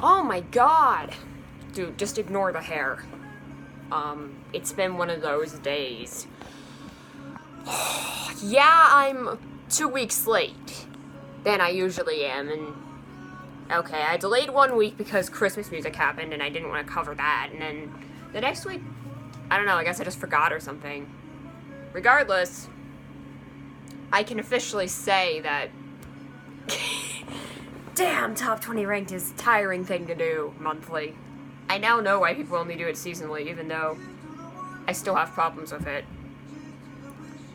Oh my god! Dude, just ignore the hair. It's been one of those days. Yeah, I'm 2 weeks late than I usually am, and okay, I delayed 1 week because Christmas music happened and I didn't want to cover that, and then the next week, I don't know, I guess I just forgot or something. Regardless, I can officially say that damn, top 20 ranked is a tiring thing to do monthly. I now know why people only do it seasonally, even though I still have problems with it.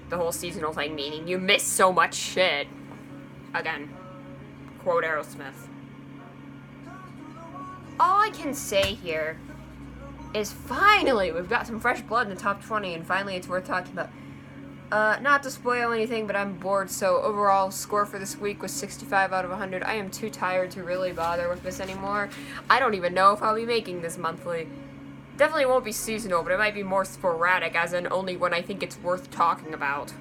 The whole seasonal thing meaning you miss so much shit. Again, quote Aerosmith. All I can say here is finally we've got some fresh blood in the top 20, and finally it's worth talking about. Not to spoil anything, but I'm bored, so overall score for this week was 65 out of 100. I am too tired to really bother with this anymore. I don't even know if I'll be making this monthly. Definitely won't be seasonal, but it might be more sporadic, as in only when I think it's worth talking about.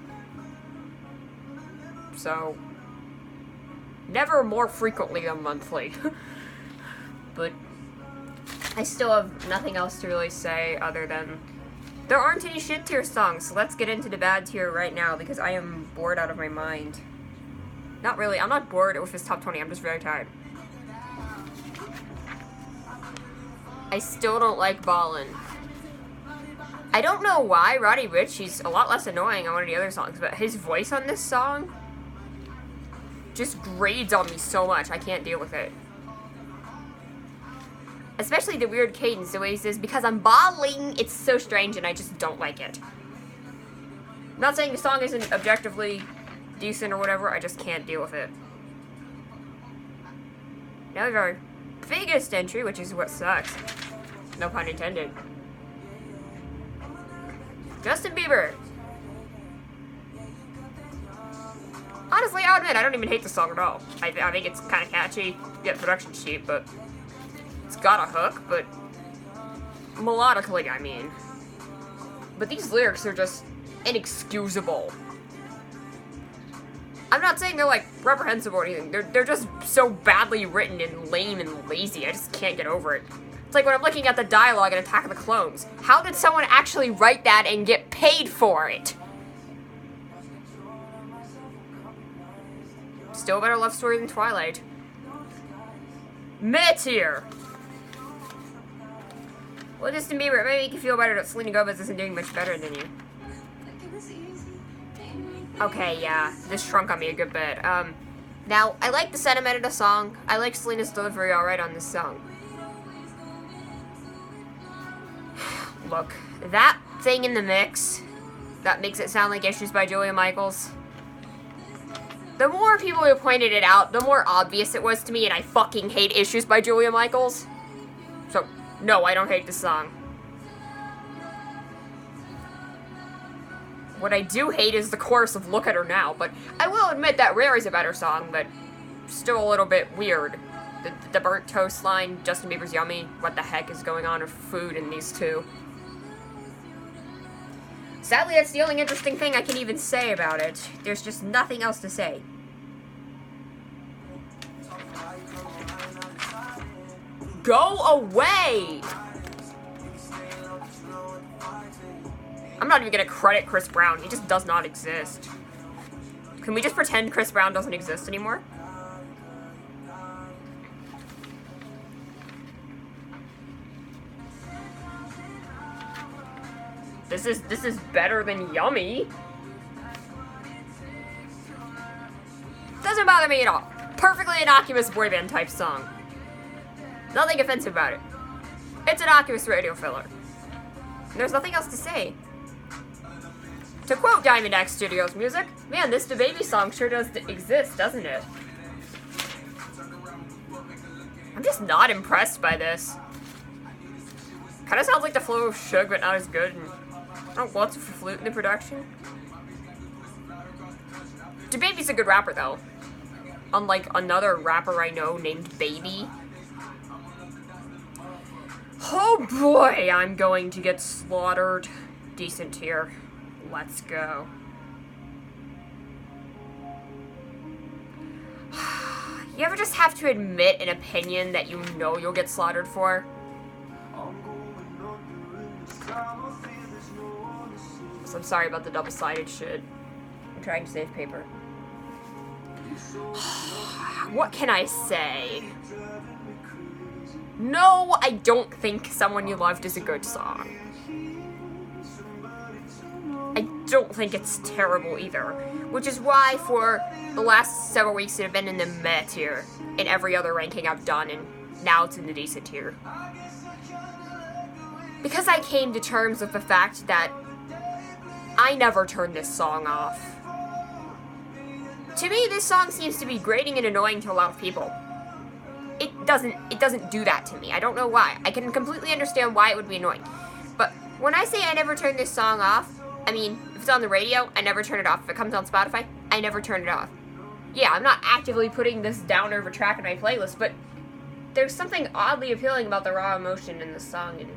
So, never more frequently than monthly. But I still have nothing else to really say other than there aren't any shit tier songs, so let's get into the bad tier right now because I am bored out of my mind. Not really, I'm not bored with this top 20, I'm just very tired. I still don't like Ballin'. I don't know why Roddy Ricch, he's a lot less annoying on one of the other songs, but his voice on this song just grades on me so much, I can't deal with it. Especially the weird cadence, the way he says, because I'm balling, it's so strange and I just don't like it. I'm not saying the song isn't objectively decent or whatever, I just can't deal with it. Now we have our biggest entry, which is what sucks. No pun intended. Justin Bieber. Honestly, I'll admit, I don't even hate the song at all. I think it's kind of catchy, yet production cheap, but it's got a hook, but melodically, I mean. But these lyrics are just inexcusable. I'm not saying they're, like, reprehensible or anything. They're just so badly written and lame and lazy. I just can't get over it. It's like when I'm looking at the dialogue in Attack of the Clones. How did someone actually write that and get paid for it? Still a better love story than Twilight. Mid-tier. Well, Justin Bieber, it may make you feel better that Selena Gomez isn't doing much better than you. Okay, yeah, this shrunk on me a good bit. Now, I like the sentiment of the song. I like Selena's delivery alright on this song. Look, that thing in the mix that makes it sound like Issues by Julia Michaels. The more people who pointed it out, the more obvious it was to me, and I fucking hate Issues by Julia Michaels. So, no, I don't hate the song. What I do hate is the chorus of Look at Her Now, but I will admit that Rare is a better song, but still a little bit weird. The burnt toast line, Justin Bieber's yummy, what the heck is going on with food in these two? Sadly, that's the only interesting thing I can even say about it. There's just nothing else to say. Go away! I'm not even gonna credit Chris Brown. He just does not exist. Can we just pretend Chris Brown doesn't exist anymore? This is better than Yummy. Doesn't bother me at all. Perfectly innocuous boy band type song. Nothing offensive about it. It's innocuous radio filler. There's nothing else to say. To quote Diamond X Studios music, man, this DaBaby song sure does exist, doesn't it? I'm just not impressed by this. Kinda sounds like the flow of Suge, but not as good. And I don't want to for flute in the production. DaBaby's a good rapper, though. Unlike another rapper I know named Baby. Oh boy, I'm going to get slaughtered. Decent here. Let's go. You ever just have to admit an opinion that you know you'll get slaughtered for? So I'm sorry about the double-sided shit. I'm trying to save paper. What can I say? No, I don't think Someone You Loved is a good song. I don't think it's terrible either. Which is why for the last several weeks it have been in the meh tier in every other ranking I've done, and now it's in the decent tier. Because I came to terms with the fact that I never turn this song off. To me, this song seems to be grating and annoying to a lot of people. It doesn't do that to me. I don't know why. I can completely understand why it would be annoying. But when I say I never turn this song off, I mean, if it's on the radio, I never turn it off. If it comes on Spotify, I never turn it off. Yeah, I'm not actively putting this downer of a track in my playlist, but there's something oddly appealing about the raw emotion in the song, and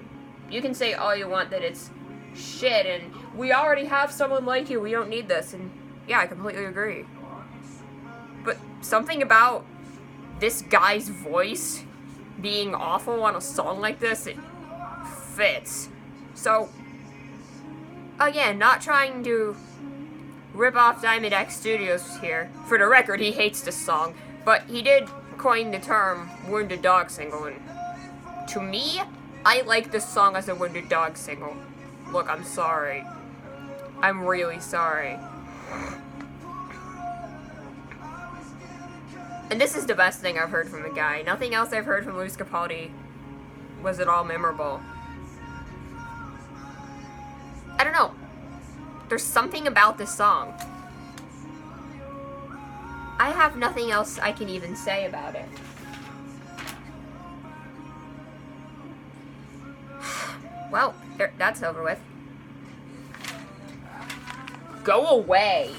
you can say all you want that it's shit, and we already have Someone Like You, we don't need this, and yeah, I completely agree. But something about this guy's voice being awful on a song like this, it fits. So, again, not trying to rip off Diamond X Studios here. For the record, he hates this song, but he did coin the term Wounded Dog single, and to me, I like this song as a Wounded Dog single. Look, I'm sorry. I'm really sorry. And this is the best thing I've heard from the guy. Nothing else I've heard from Luis Capaldi was at all memorable. I don't know. There's something about this song. I have nothing else I can even say about it. Well, that's over with. Go away.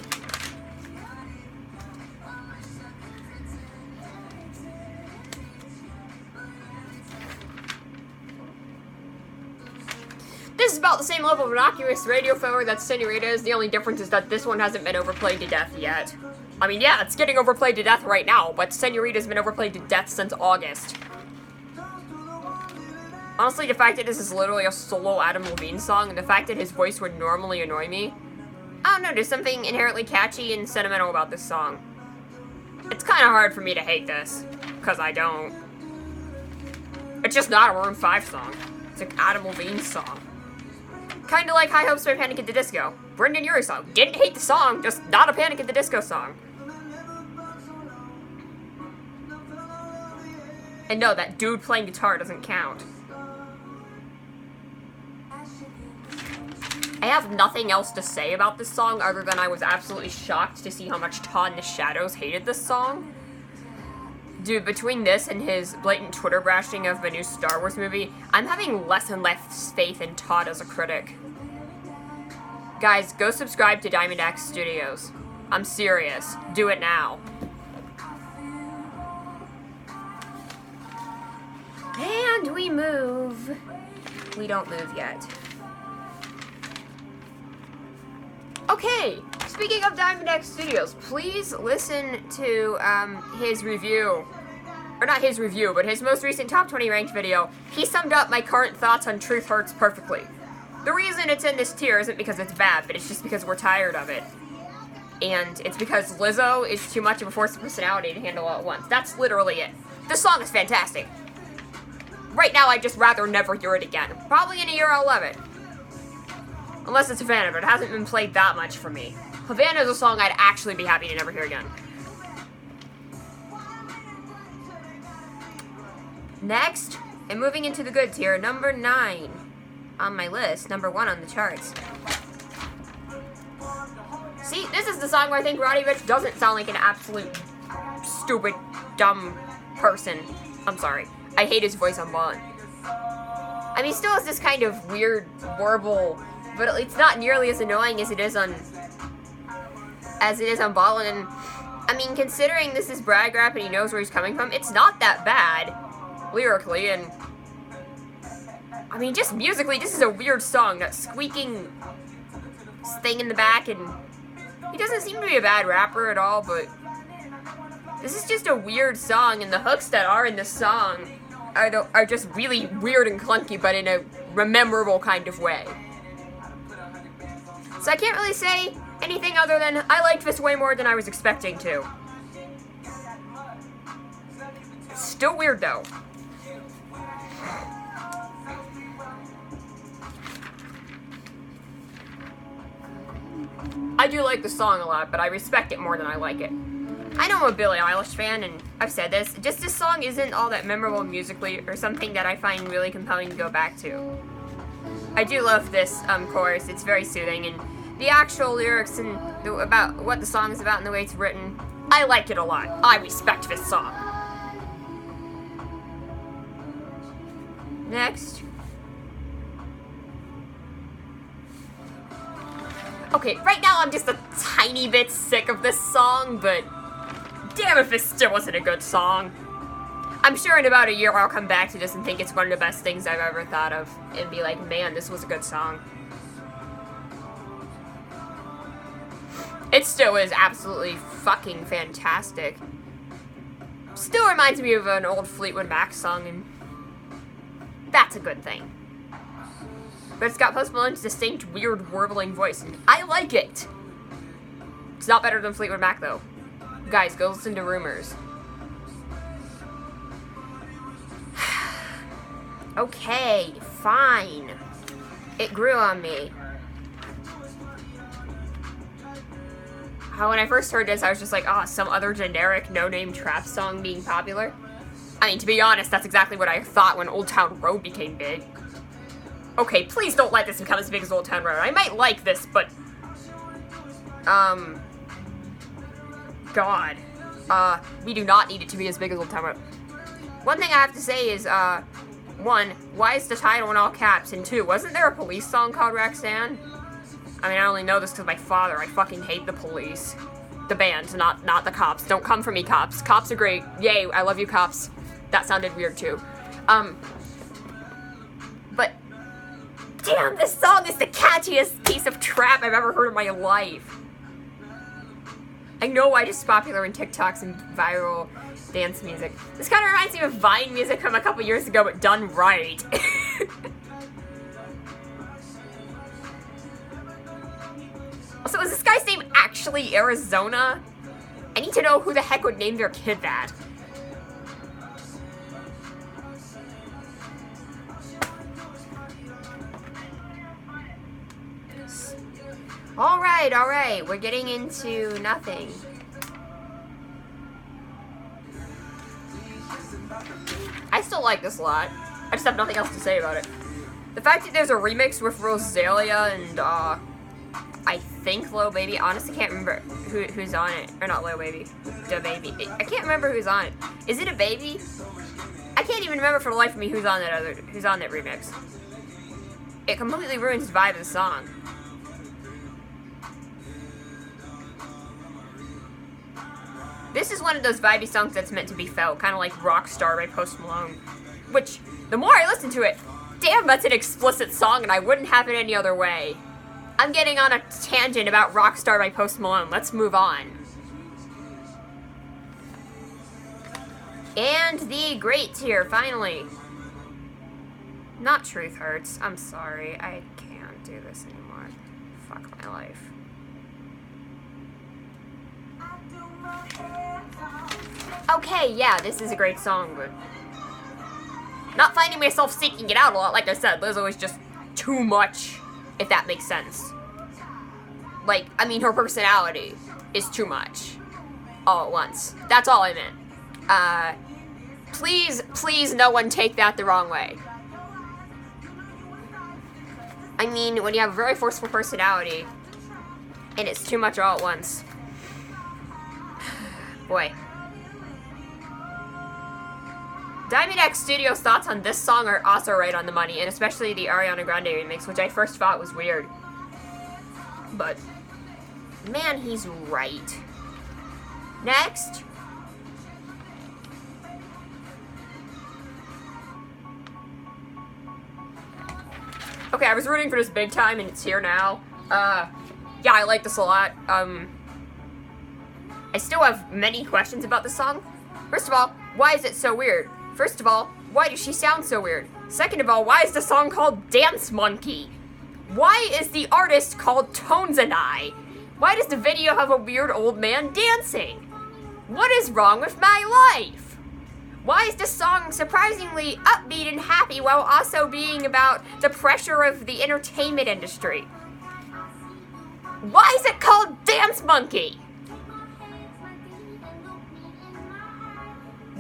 This is about the same level of innocuous radio filler that Senorita is. The only difference is that this one hasn't been overplayed to death yet. I mean, yeah, it's getting overplayed to death right now, but Senorita's been overplayed to death since August. Honestly, the fact that this is literally a solo Adam Levine song, and the fact that his voice would normally annoy me, I don't know, there's something inherently catchy and sentimental about this song. It's kind of hard for me to hate this, because I don't. It's just not a Maroon 5 song. It's an Adam Levine song. Kind of like High Hopes by Panic at the Disco. Brendan Urie song. Didn't hate the song, just not a Panic at the Disco song. And no, that dude playing guitar doesn't count. I have nothing else to say about this song other than I was absolutely shocked to see how much Todd in the Shadows hated this song. Dude, between this and his blatant Twitter bashing of the new Star Wars movie, I'm having less and less faith in Todd as a critic. Guys, go subscribe to Diamond X Studios. I'm serious. Do it now. And we move. We don't move yet. Okay, speaking of Diamond X Studios, please listen to his review. Or not his review, but his most recent Top 20 Ranked video. He summed up my current thoughts on Truth Hurts perfectly. The reason it's in this tier isn't because it's bad, but it's just because we're tired of it. And it's because Lizzo is too much of a force of personality to handle all at once. That's literally it. This song is fantastic. Right now, I'd just rather never hear it again. Probably in a year I'll love it. Unless it's Havana, but it hasn't been played that much for me. Havana is a song I'd actually be happy to never hear again. Next, and moving into the good tier, number 9 on my list, number 1 on the charts. See, this is the song where I think Roddy Ricch doesn't sound like an absolute stupid, dumb person. I'm sorry. I hate his voice on Ballin'. I mean, he still has this kind of weird, warble, but it's not nearly as annoying as it is on Ballin'. And I mean, considering this is Brad Grapp and he knows where he's coming from, it's not that bad lyrically. And I mean, just musically, this is a weird song. That squeaking thing in the back, and he doesn't seem to be a bad rapper at all, but This is just a weird song, and the hooks that are in this song are just really weird and clunky, but in a memorable kind of way. So I can't really say anything other than I liked this way more than I was expecting to. Still weird though. I do like the song a lot, but I respect it more than I like it. I know I'm a Billie Eilish fan, and I've said this, just this song isn't all that memorable musically, or something that I find really compelling to go back to. I do love this chorus, it's very soothing, and the actual lyrics and about what the song is about and the way it's written, I like it a lot. I respect this song. Next. Okay, right now I'm just a tiny bit sick of this song, but damn if this still wasn't a good song. I'm sure in about a year I'll come back to this and think it's one of the best things I've ever thought of, and be like, man, this was a good song. It still is absolutely fucking fantastic. Still reminds me of an old Fleetwood Mac song, and that's a good thing. But it's got Post Malone's distinct, weird, warbling voice, and I like it. It's not better than Fleetwood Mac, though. Guys, go listen to Rumors. Okay, fine. It grew on me. When I first heard this, I was just like, oh, some other generic, no-name trap song being popular. I mean, to be honest, that's exactly what I thought when Old Town Road became big. Okay, please don't let this become as big as Old Town Road. I might like this, but... God. We do not need it to be as big as Old Town Road. One thing I have to say is, one, why is the title in all caps? And two, wasn't there a Police song called Roxanne? I mean, I only know this because my father. I fucking hate the Police. The band, not the cops. Don't come for me, cops. Cops are great. Yay, I love you, cops. That sounded weird, too. But, damn, this song is the catchiest piece of trap I've ever heard in my life. I know why it's popular in TikToks and viral dance music. This kind of reminds me of Vine music from a couple years ago, but done right. Also, is this guy's name actually Arizona? I need to know who the heck would name their kid that. Alright, we're getting into nothing. I still like this a lot. I just have nothing else to say about it. The fact that there's a remix with Rosalia and, I think Lil Baby. Honestly, can't remember who's on it. Or not Lil Baby. Da Baby. I can't remember who's on it. Is it a baby? I can't even remember for the life of me who's on that remix. It completely ruins the vibe of the song. This is one of those vibey songs that's meant to be felt, kind of like Rockstar by Post Malone. Which, the more I listen to it, damn, that's an explicit song and I wouldn't have it any other way. I'm getting on a tangent about Rockstar by Post Malone. Let's move on. And the great tier, finally. Not Truth Hurts. I'm sorry. I can't do this anymore. Fuck my life. Okay, yeah, this is a great song, but... not finding myself seeking it out a lot. Like I said, Lizzo is just too much, if that makes sense. Like, I mean, her personality is too much. All at once. That's all I meant. Please no one take that the wrong way. I mean, when you have a very forceful personality, and it's too much all at once. Boy. Diamond X Studios' thoughts on this song are also right on the money, and especially the Ariana Grande remix, which I first thought was weird. But, man, he's right. Next. Okay, I was rooting for this big time, and it's here now. Yeah, I like this a lot. I still have many questions about the song. First of all, why is it so weird? First of all, why does she sound so weird? Second of all, why is the song called Dance Monkey? Why is the artist called Tones and I? Why does the video have a weird old man dancing? What is wrong with my life? Why is this song surprisingly upbeat and happy while also being about the pressure of the entertainment industry? Why is it called Dance Monkey?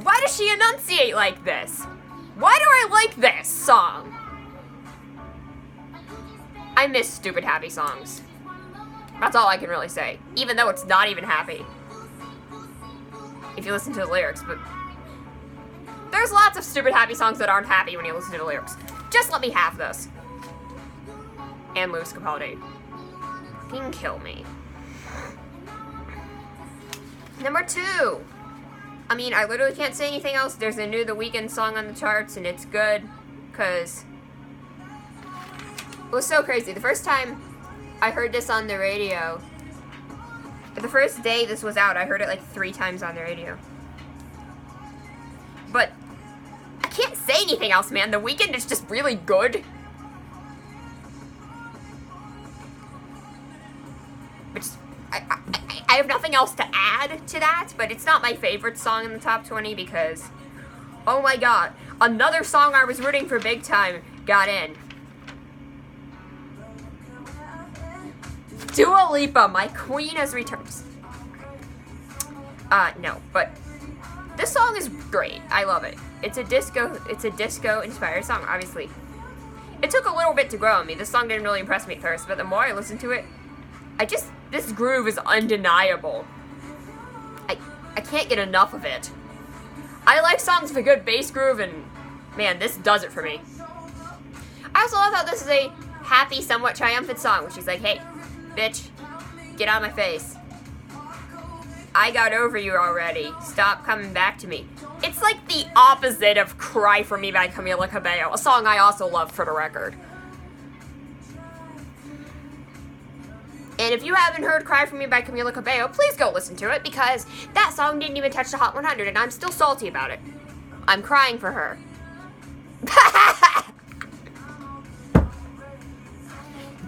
Why does she enunciate like this? Why do I like this song? I miss stupid happy songs. That's all I can really say, even though it's not even happy. If you listen to the lyrics, but there's lots of stupid happy songs that aren't happy when you listen to the lyrics. Just let me have this. And Lewis Capaldi. Fucking kill me. Number 2. I mean, I literally can't say anything else. There's a new The Weeknd song on the charts, and it's good, because it was so crazy. The first time I heard this on the radio, the first day this was out, I heard it like 3 times on the radio. But I can't say anything else, man. The Weeknd is just really good. Which, I have nothing else to add to that, but it's not my favorite song in the top 20 because, oh my god, another song I was rooting for big time got in. Dua Lipa, my queen has returned. No, but this song is great. I love it. It's a disco inspired song, obviously. It took a little bit to grow on me. This song didn't really impress me at first, but the more I listened to it, this groove is undeniable. I can't get enough of it. I like songs with a good bass groove, and man, this does it for me. I also love how this is a happy, somewhat triumphant song, which is like, hey, bitch, get out of my face. I got over you already. Stop coming back to me. It's like the opposite of Cry For Me by Camila Cabello, a song I also love for the record. And if you haven't heard Cry For Me by Camila Cabello, please go listen to it, because that song didn't even touch the Hot 100, and I'm still salty about it. I'm crying for her.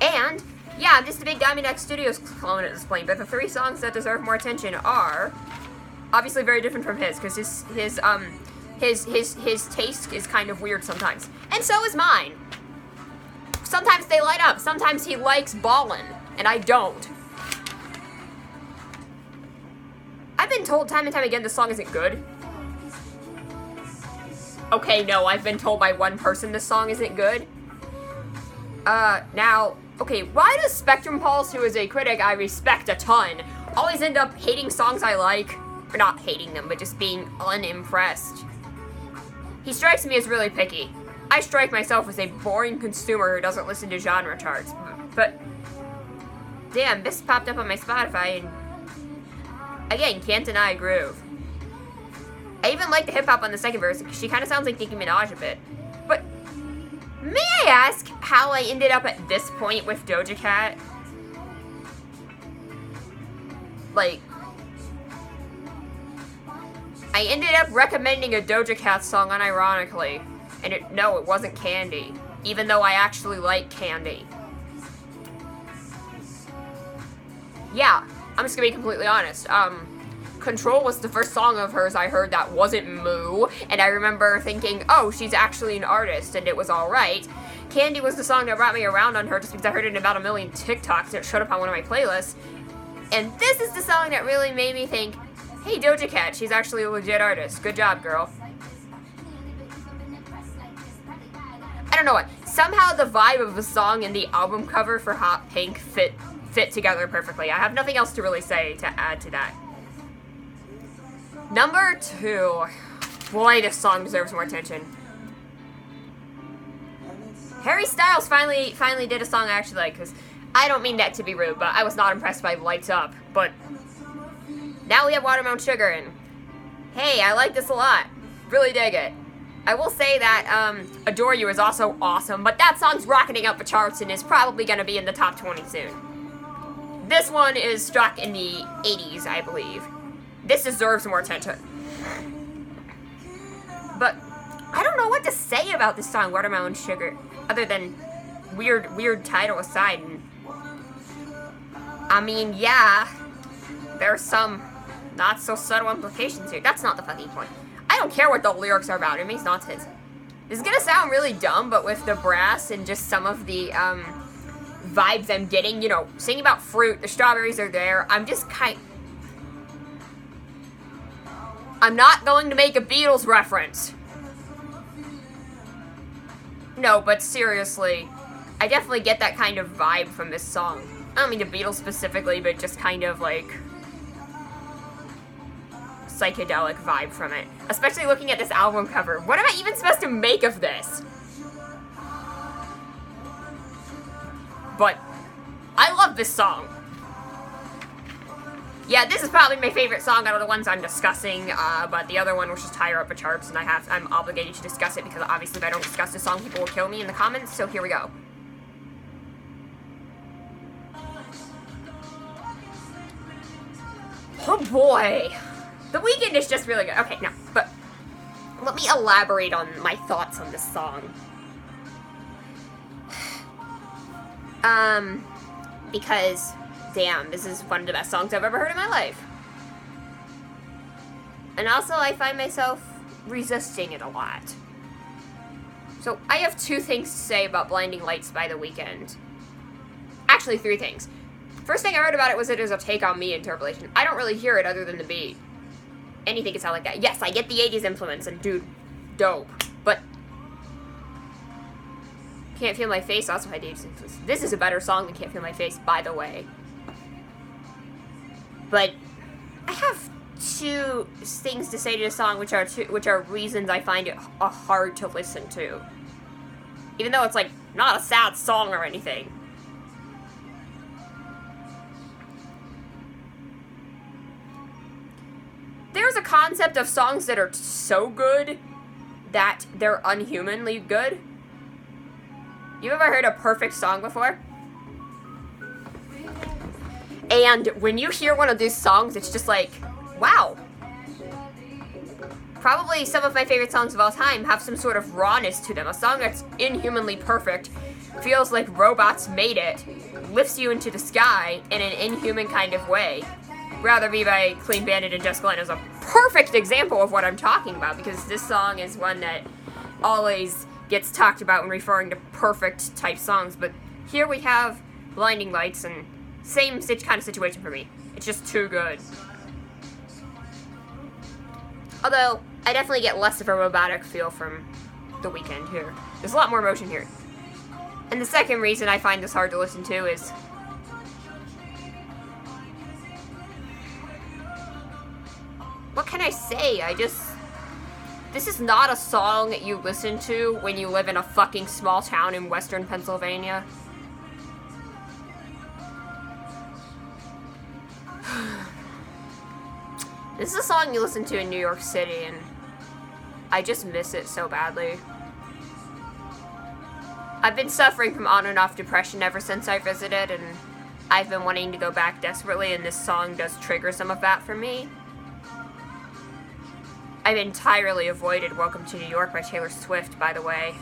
And, yeah, I'm just a big Diamond X Studios clone at this point, but the 3 songs that deserve more attention are obviously very different from his, because his taste is kind of weird sometimes. And so is mine. Sometimes they light up. Sometimes he likes ballin', and I don't. I've been told time and time again this song isn't good. Okay, no, I've been told by one person this song isn't good. Now, okay, why does Spectrum Pulse, who is a critic I respect a ton, always end up hating songs I like? Or not hating them, but just being unimpressed. He strikes me as really picky. I strike myself as a boring consumer who doesn't listen to genre charts. But, damn, this popped up on my Spotify, and again, can't deny a groove. I even like the hip-hop on the second verse, because she kind of sounds like Nicki Minaj a bit. But, may I ask how I ended up at this point with Doja Cat? Like, I ended up recommending a Doja Cat song unironically, and it wasn't Candy, even though I actually like Candy. Yeah, I'm just gonna be completely honest. Control was the first song of hers I heard that wasn't Moo, and I remember thinking, oh, she's actually an artist, and it was alright. Candy was the song that brought me around on her just because I heard it in about 1 million TikToks, and it showed up on one of my playlists. And this is the song that really made me think, hey, Doja Cat, she's actually a legit artist. Good job, girl. I don't know what. Somehow the vibe of the song and the album cover for Hot Pink fit together perfectly. I have nothing else to really say to add to that. Number 2. Boy, this song deserves more attention. Harry Styles finally did a song I actually like, because I don't mean that to be rude, but I was not impressed by Lights Up. But now we have Watermelon Sugar, and hey, I like this a lot. Really dig it. I will say that Adore You is also awesome, but that song's rocketing up the charts and is probably going to be in the top 20 soon. This one is struck in the 80s, I believe. This deserves more attention. But I don't know what to say about this song, Watermelon Sugar, other than weird title aside. And, I mean, yeah, there's some not so subtle implications here. That's not the fucking point. I don't care what the lyrics are about. It makes nonsense. This is gonna sound really dumb, but with the brass and just some of the vibes I'm getting, you know, singing about fruit, the strawberries are there. I'm not going to make a Beatles reference. No, but seriously, I definitely get that kind of vibe from this song. I don't mean the Beatles specifically, but just kind of like psychedelic vibe from it. Especially looking at this album cover. What am I even supposed to make of this? But I love this song. Yeah, this is probably my favorite song out of the ones I'm discussing, but the other one was just higher up the charts, and I'm obligated to discuss it because obviously if I don't discuss this song, people will kill me in the comments, so here we go. Oh boy. The Weeknd is just really good. Okay, no, but let me elaborate on my thoughts on this song. Because, damn, this is one of the best songs I've ever heard in my life. And also, I find myself resisting it a lot. So, I have two things to say about Blinding Lights by The Weeknd. Actually, three things. First thing I heard about it was it is a Take On Me interpolation. I don't really hear it other than the beat. Anything can sound like that. Yes, I get the 80s influence, and dude, dope. But Can't Feel My Face also had 80s influence. This is a better song than Can't Feel My Face, by the way. But I have two things to say to the song, which are reasons I find it hard to listen to. Even though it's like not a sad song or anything. There's a concept of songs that are so good that they're unhumanly good. You ever heard a perfect song before? And when you hear one of these songs, it's just like, wow. Probably some of my favorite songs of all time have some sort of rawness to them. A song that's inhumanly perfect, feels like robots made it, lifts you into the sky in an inhuman kind of way. Rather Be by Clean Bandit and Jessica Lange is a perfect example of what I'm talking about, because this song is one that always gets talked about when referring to perfect type songs, but here we have Blinding Lights, and same kind of situation for me. It's just too good. Although, I definitely get less of a robotic feel from The Weeknd here. There's a lot more emotion here. And the second reason I find this hard to listen to is what can I say? This is not a song that you listen to when you live in a fucking small town in western Pennsylvania. This is a song you listen to in New York City, and I just miss it so badly. I've been suffering from on and off depression ever since I visited, and I've been wanting to go back desperately, and this song does trigger some of that for me. I've entirely avoided Welcome to New York by Taylor Swift, by the way.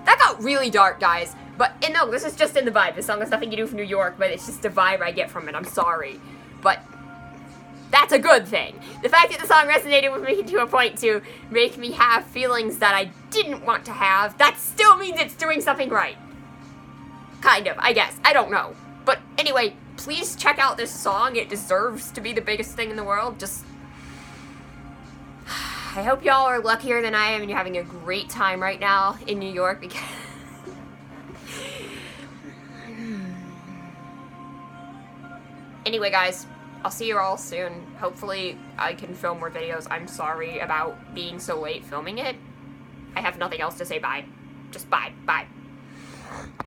That got really dark, guys. But, and no, this is just in the vibe. This song has nothing to do with New York, but it's just the vibe I get from it. I'm sorry. But that's a good thing. The fact that the song resonated with me to a point to make me have feelings that I didn't want to have, that still means it's doing something right. Kind of, I guess. I don't know. But anyway, please check out this song. It deserves to be the biggest thing in the world. Just I hope y'all are luckier than I am and you're having a great time right now in New York, because anyway, guys, I'll see you all soon. Hopefully I can film more videos. I'm sorry about being so late filming it. I have nothing else to say. Bye. Just bye. Bye.